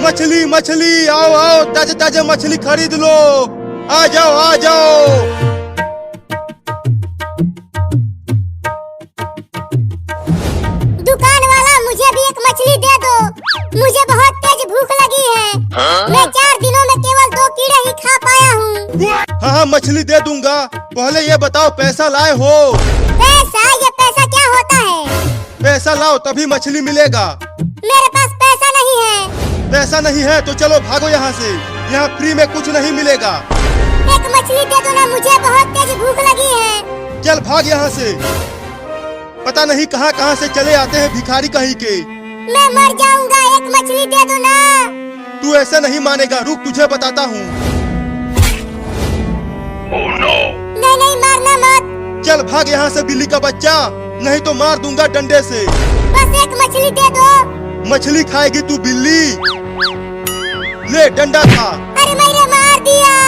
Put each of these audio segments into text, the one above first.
मछली मछली, आओ आओ, ताजे ताजे मछली खरीद लो। आ जाओ आ जाओ। दुकान वाला, मुझे भी एक मछली दे दो। मुझे बहुत तेज भूख लगी है। मैं 4 दिनों में केवल 2 कीड़े ही खा पाया हूँ। हाँ हाँ, मछली दे दूंगा। पहले ये बताओ पैसा लाए हो? पैसा? ये पैसा क्या होता है? पैसा लाओ तभी मछली मिलेगा। मेरे पास पैसा नहीं है। पैसा नहीं है तो चलो भागो यहाँ से। यहाँ फ्री में कुछ नहीं मिलेगा। एक मछली दे दो ना, मुझे बहुत तेज भूख लगी है। चल भाग यहाँ से। पता नहीं कहाँ कहाँ से चले आते हैं भिखारी कहीं के। मैं मर जाऊंगा, एक मछली दे दो ना। तू ऐसे नहीं मानेगा, रुक तुझे बताता हूँ। नहीं नहीं, मारना मत। चल भाग यहाँ से बिल्ली का बच्चा, नहीं तो मार दूंगा डंडे से। बस एक मछली दे दो। मछली खाएगी तू बिल्ली? ले डंडा खा। अरे मैंने मार दिया।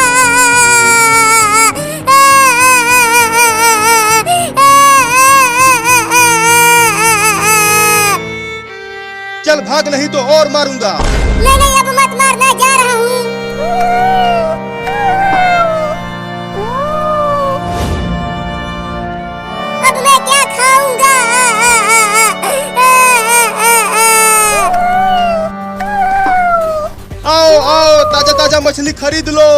चल भाग नहीं तो और मारूंगा। नहीं नहीं, अब मत मारना, जा रहा हूँ। अब मैं क्या खाऊंगा? आओ आओ, ताजा ताजा मछली खरीद लो।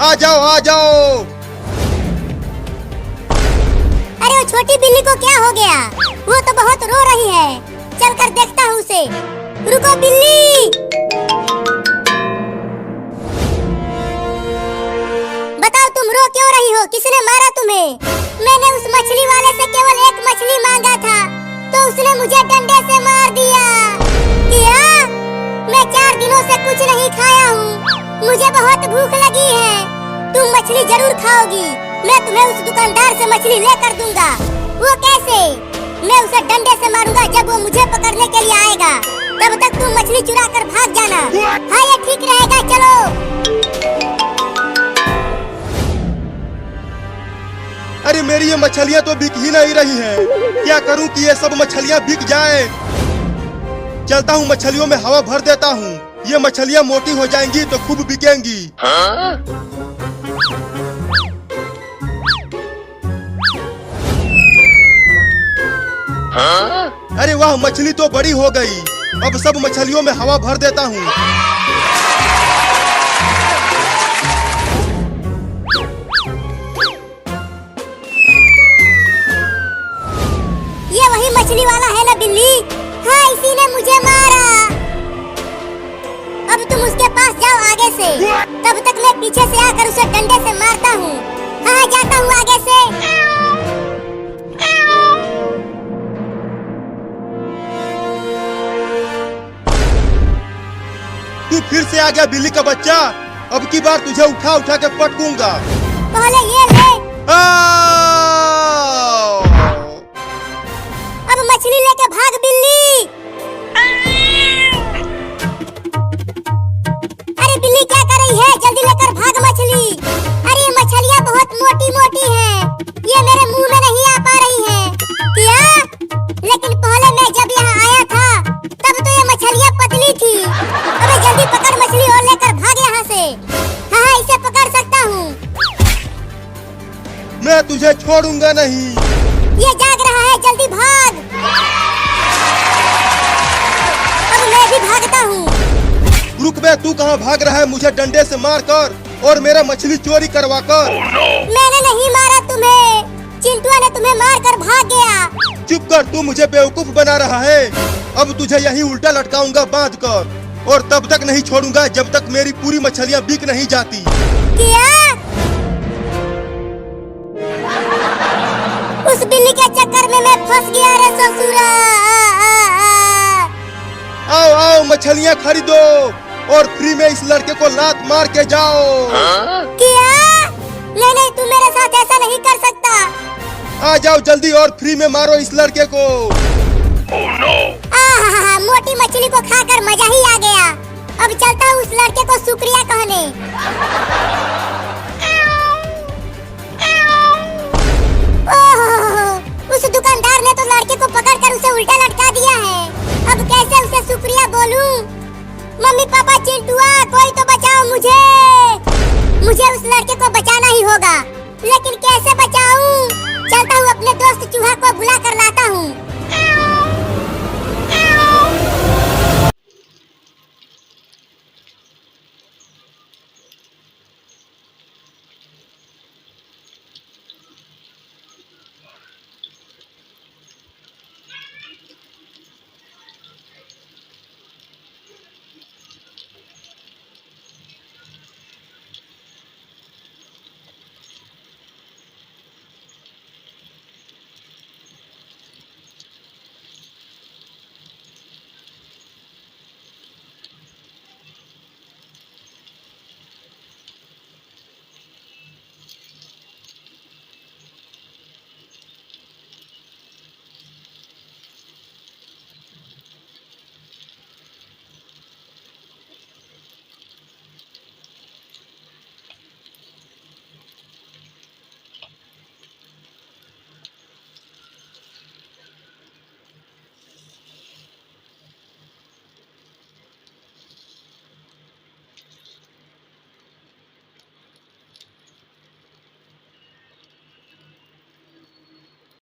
आ जाओ आ जाओ। अरे वो छोटी बिल्ली को क्या हो गया? वो तो बहुत रो रही है। चल कर देखता हूँ उसे। रुको बिल्ली। बताओ तुम रो क्यों रही हो? किसने मारा तुम्हें? मैंने उस मछली वाले से केवल एक मछली मांगा था, तो उसने मुझे डंडे से मार दिया। क्या? मैं 4 दिनों से कुछ नहीं खाया हूँ। मुझे बहुत भूख लगी है। तुम मछली जरूर खाओगी। मैं तुम्हें उस दुकानदार से मछली लेकर दूंगा। वो कैसे? मैं उसे डंडे से मारूंगा जब वो मुझे पकड़ने के लिए आएगा। तब तक तुम मछली चुरा कर भाग जाना। हाँ, ये ठीक रहेगा, चलो। अरे मेरी ये मछलियाँ तो बिक ही नहीं रही हैं। क्या करूं कि ये सब मछलियाँ बिक जाए? चलता हूँ मछलियों में हवा भर देता हूँ। ये मछलियाँ मोटी हो जाएंगी तो खूब बिकेंगी। अरे वाह, मछली तो बड़ी हो गई। अब सब मछलियों में हवा भर देता हूँ। ये वही मछली वाला है ना बिल्ली? हाँ, इसी ने मुझे मारा। अब तुम उसके पास जाओ आगे से। तब तक मैं पीछे से आकर उसे डंडे से मारता हूँ। हाँ, जाता हूँ आगे से। तू फिर से आ गया बिल्ली का बच्चा। अब की बार तुझे उठा उठा के पटकूंगा। पहले ये ले। अब मछली लेके भाग बिल्ली। अरे बिल्ली क्या कर रही है? जल्दी लेकर भाग मछली। अरे मछलियाँ बहुत मोटी मोटी हैं। ये मेरे मुंह में नहीं आ पा रही हैं। क्या? लेकिन पहले मैं जब यहाँ आया था तब तो ये मछलियाँ पतली थी। अबे जल्दी पकड़ मछली और लेकर भाग यहाँ से। हाँ, इसे पकड़ सकता हूँ। मैं तुझे छोड़ूंगा नहीं। ये जाग रहा है, जल्दी भाग। अब मैं भी भागता हूँ। रुक बे, तू कहाँ भाग रहा है? मुझे डंडे से मार कर और मेरा मछली चोरी करवा कर। मैंने नहीं मारा तुम्हें। चिंटुआ ने तुम्हें मार कर भाग गया। चुप कर, तू मुझे बेवकूफ बना रहा है। अब तुझे यहीं उल्टा लटकाऊंगा बांध कर, और तब तक नहीं छोड़ूंगा जब तक मेरी पूरी मछलियाँ बिक नहीं जाती। क्या? उस बिल्ली के चक्कर में मैं फंस गया रे ससुरा। आओ आओ, मछलियाँ खरीदो और फ्री में इस लड़के को लात मार के जाओ। क्या? नहीं नहीं, तू मेरे साथ ऐसा नहीं कर सकता। आ जाओ जल्दी और फ्री में मारो इस लड़के को। मोटी मछली को खाकर मजा ही आ गया। अब चलता हूँ उस लड़के को शुक्रिया कहने। उस दुकानदार ने तो लड़के को पकड़कर उसे उल्टा लटका दिया है। अब कैसे उसे शुक्रिया बोलूं? मम्मी पापा चिंटुआ, कोई तो बचाओ मुझे। मुझे उस लड़के को बचाना ही होगा, लेकिन कैसे बचाऊं? चलता हूँ अपने दोस्त चूहा को बुला कर लाता हूँ।